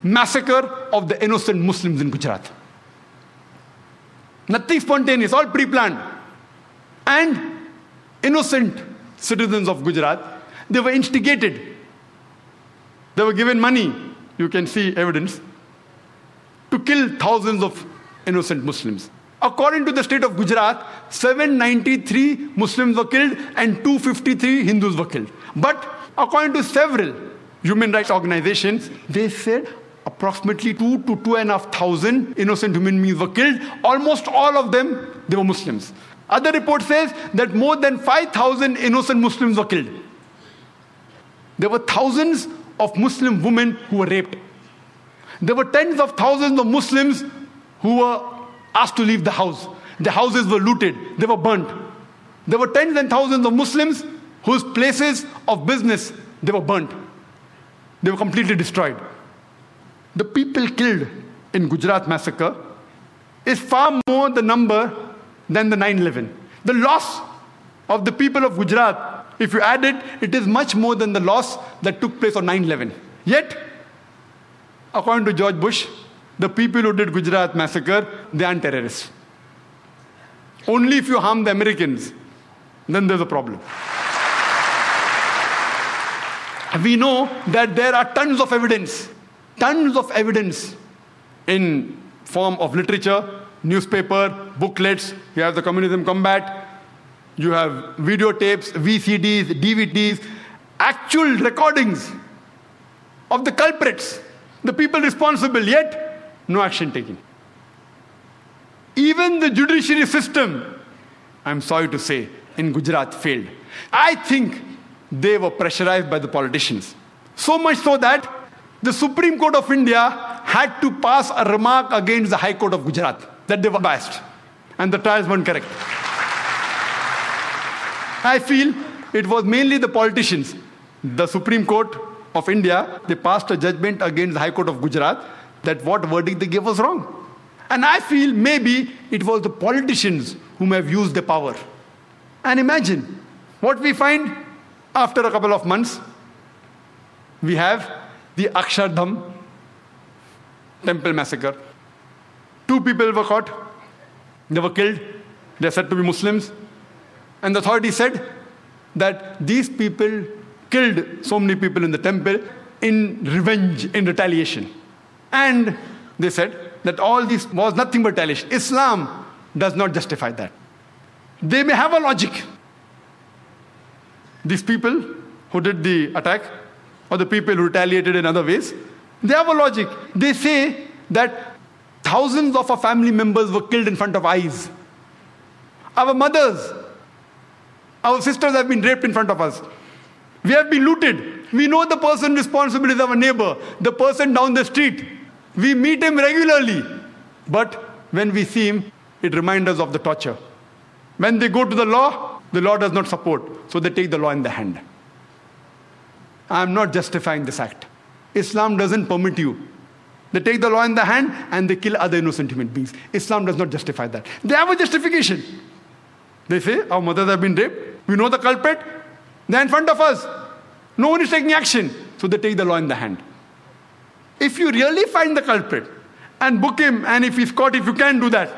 massacre of the innocent Muslims in Gujarat. Nothing spontaneous, all pre-planned. And innocent citizens of Gujarat, they were instigated. They were given money, you can see evidence, to kill thousands of innocent Muslims. According to the state of Gujarat, 793 Muslims were killed and 253 Hindus were killed. But according to several human rights organizations, they said approximately 2 to 2,500 innocent human beings were killed. Almost all of them, they were Muslims. Other report says that more than 5,000 innocent Muslims were killed. There were thousands of Muslim women who were raped. There were tens of thousands of Muslims who were asked to leave the house. Their houses were looted. They were burnt. There were tens and thousands of Muslims whose places of business, they were burnt. They were completely destroyed. The people killed in Gujarat massacre is far more the number than the 9/11. The loss of the people of Gujarat, if you add it, it is much more than the loss that took place on 9/11. Yet, according to George Bush, the people who did Gujarat massacre, they aren't terrorists. Only if you harm the Americans, then there's a problem. We know that there are tons of evidence in form of literature, newspaper, booklets. You have the Communism Combat, you have videotapes, VCDs, DVDs, actual recordings of the culprits, the people responsible, yet no action taken. Even the judiciary system, I'm sorry to say, in Gujarat failed. I think they were pressurized by the politicians. So much so that the Supreme Court of India had to pass a remark against the High Court of Gujarat that they were biased and the trials weren't correct. I feel it was mainly the politicians. The Supreme Court of India, they passed a judgment against the High Court of Gujarat that what verdict they gave was wrong. And I feel maybe it was the politicians whom have used the power. And imagine what we find after a couple of months. We have the Akshardham temple massacre. 2 people were caught. They were killed. They are said to be Muslims. And the authorities said that these people killed so many people in the temple in revenge, in retaliation. And they said that all this was nothing but retaliation. Islam does not justify that. They may have a logic. These people who did the attack, or the people who retaliated in other ways, they have a logic. They say that thousands of our family members were killed in front of eyes. Our mothers, our sisters have been raped in front of us. We have been looted. We know the person responsible is our neighbor, the person down the street. We meet him regularly. But when we see him, it reminds us of the torture. When they go to the law does not support. So they take the law in the hand. I am not justifying this act. Islam doesn't permit you. They take the law in the hand and they kill other innocent human beings. Islam does not justify that. They have a justification. They say, our mothers have been raped. We know the culprit. They're in front of us. No one is taking action. So they take the law in the hand. If you really find the culprit and book him, and if he's caught, if you can do that,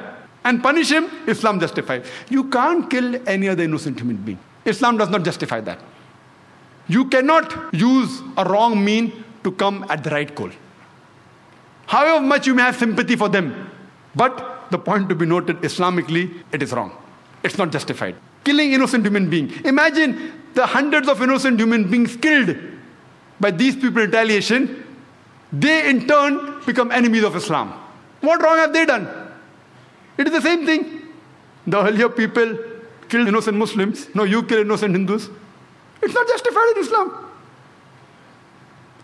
and punish him, Islam justifies. You can't kill any other innocent human being. Islam does not justify that. You cannot use a wrong mean to come at the right goal. However much you may have sympathy for them, but the point to be noted, Islamically, it is wrong. It's not justified. Killing innocent human beings. Imagine the hundreds of innocent human beings killed by these people in retaliation. They in turn become enemies of Islam. What wrong have they done? It is the same thing. The earlier people killed innocent Muslims. No, you kill innocent Hindus. It's not justified in Islam.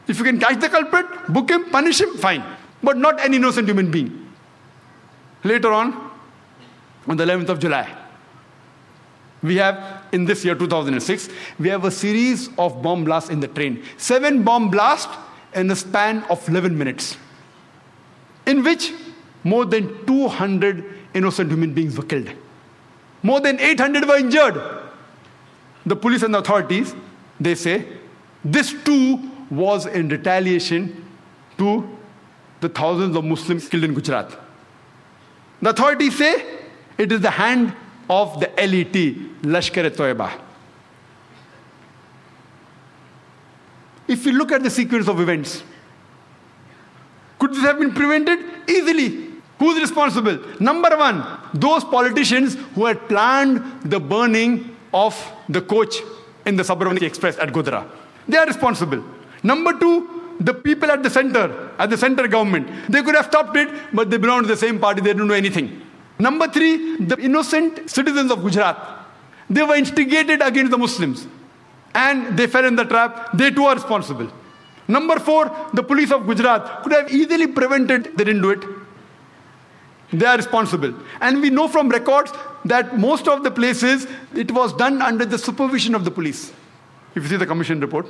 If you can catch the culprit, book him, punish him, fine. But not an innocent human being. Later on the 11th of July, we have, in this year 2006, we have a series of bomb blasts in the train. 7 bomb blasts in the span of 11 minutes, in which more than 200 innocent human beings were killed. More than 800 were injured. The police and the authorities, they say, this too was in retaliation to the thousands of Muslims killed in Gujarat. The authorities say it is the hand of the LET, Lashkar-e-Toiba. If you look at the sequence of events, could this have been prevented? Easily. Who's responsible? Number one, those politicians who had planned the burning of the coach in the Sabarmati Express at Godhra. They are responsible. Number two, the people at the center government. They could have stopped it, but they belong to the same party. They don't know anything. Number three, the innocent citizens of Gujarat. They were instigated against the Muslims. And they fell in the trap. They too are responsible. Number four, the police of Gujarat could have easily prevented. They didn't do it. They are responsible. And we know from records that most of the places, it was done under the supervision of the police. If you see the commission report.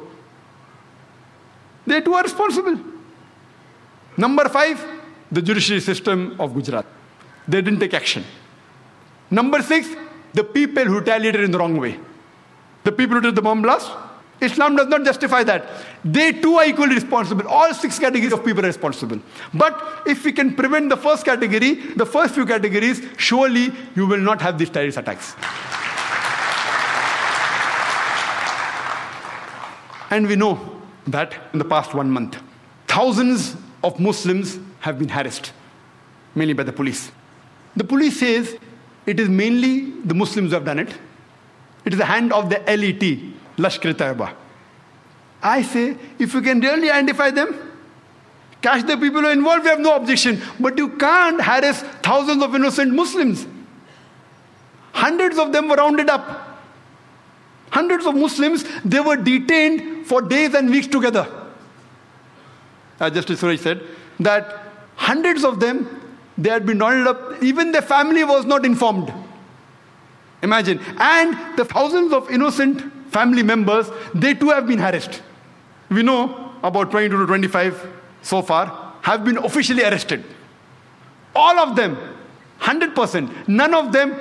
They too are responsible. Number five, the judiciary system of Gujarat. They didn't take action. Number six, the people who retaliated in the wrong way. The people who did the bomb blast. Islam does not justify that. They too are equally responsible. All six categories of people are responsible. But if we can prevent the first category, the first few categories, surely you will not have these terrorist attacks. And we know that in the past 1 month, thousands of Muslims have been harassed, mainly by the police. The police says it is mainly the Muslims who have done it. It is the hand of the LET, Lashkar-e-Toiba. I say, if you can really identify them, catch the people who are involved, we have no objection. But you can't harass thousands of innocent Muslims. Hundreds of them were rounded up. Hundreds of Muslims, they were detained for days and weeks together. As Justice Suraj said, that hundreds of them, they had been rounded up. Even their family was not informed. Imagine. And the thousands of innocent family members, they too have been harassed. We know about 22 to 25 so far have been officially arrested. All of them, 100%. None of them,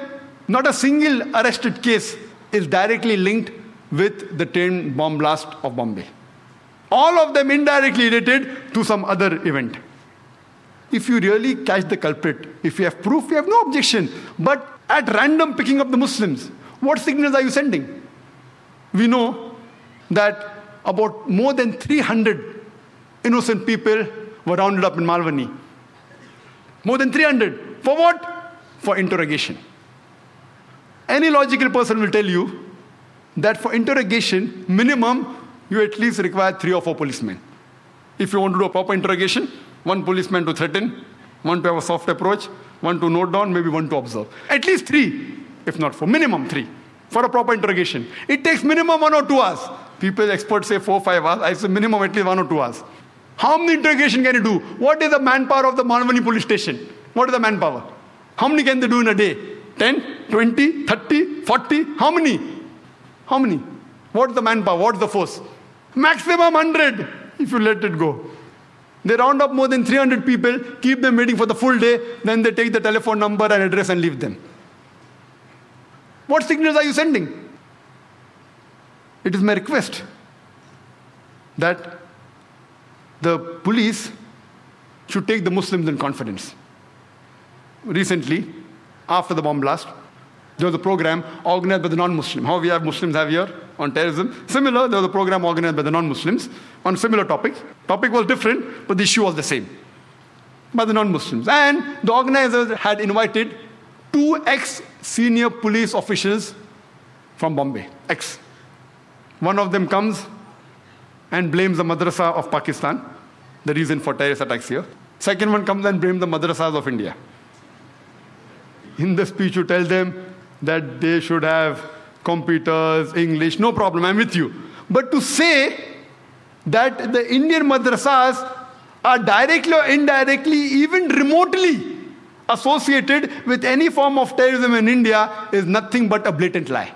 not a single arrested case is directly linked with the train bomb blast of Bombay. All of them indirectly related to some other event. If you really catch the culprit, if you have proof, we have no objection. But at random picking up the Muslims, what signals are you sending? We know that about more than 300 innocent people were rounded up in Malvani. More than 300. For what? For interrogation. Any logical person will tell you that for interrogation, minimum, you at least require 3 or 4 policemen. If you want to do a proper interrogation, 1 policeman to threaten, 1 to have a soft approach, 1 to note down, maybe 1 to observe. At least 3, if not 4, minimum 3, for a proper interrogation. It takes minimum 1 or 2 hours. People, experts say 4 or 5 hours. I say minimum at least 1 or 2 hours. How many interrogation can you do? What is the manpower of the Malvani police station? What is the manpower? How many can they do in a day? 10, 20, 30, 40? How many? How many? What is the manpower? What is the force? Maximum 100 if you let it go. They round up more than 300 people, keep them waiting for the full day, then they take the telephone number and address and leave them. What signals are you sending? It is my request that the police should take the Muslims in confidence. Recently, after the bomb blast, there was a program organized by the non-Muslim. How we have Muslims have here on terrorism. Similar, there was a program organized by the non-Muslims on similar topics. Topic was different, but the issue was the same. By the non-Muslims. And the organizers had invited 2 ex-senior police officials from Bombay. Ex. One of them comes and blames the madrasa of Pakistan, the reason for terrorist attacks here. Second one comes and blames the madrasas of India. In the speech, you tell them that they should have computers, English, no problem, I'm with you. But to say that the Indian madrasas are directly or indirectly, even remotely associated with any form of terrorism in India is nothing but a blatant lie.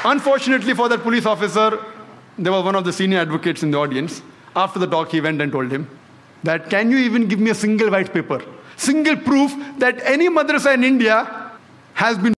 Unfortunately for that police officer, there was one of the senior advocates in the audience. After the talk, he went and told him that, can you even give me a single white paper, single proof that any madrasa in India has been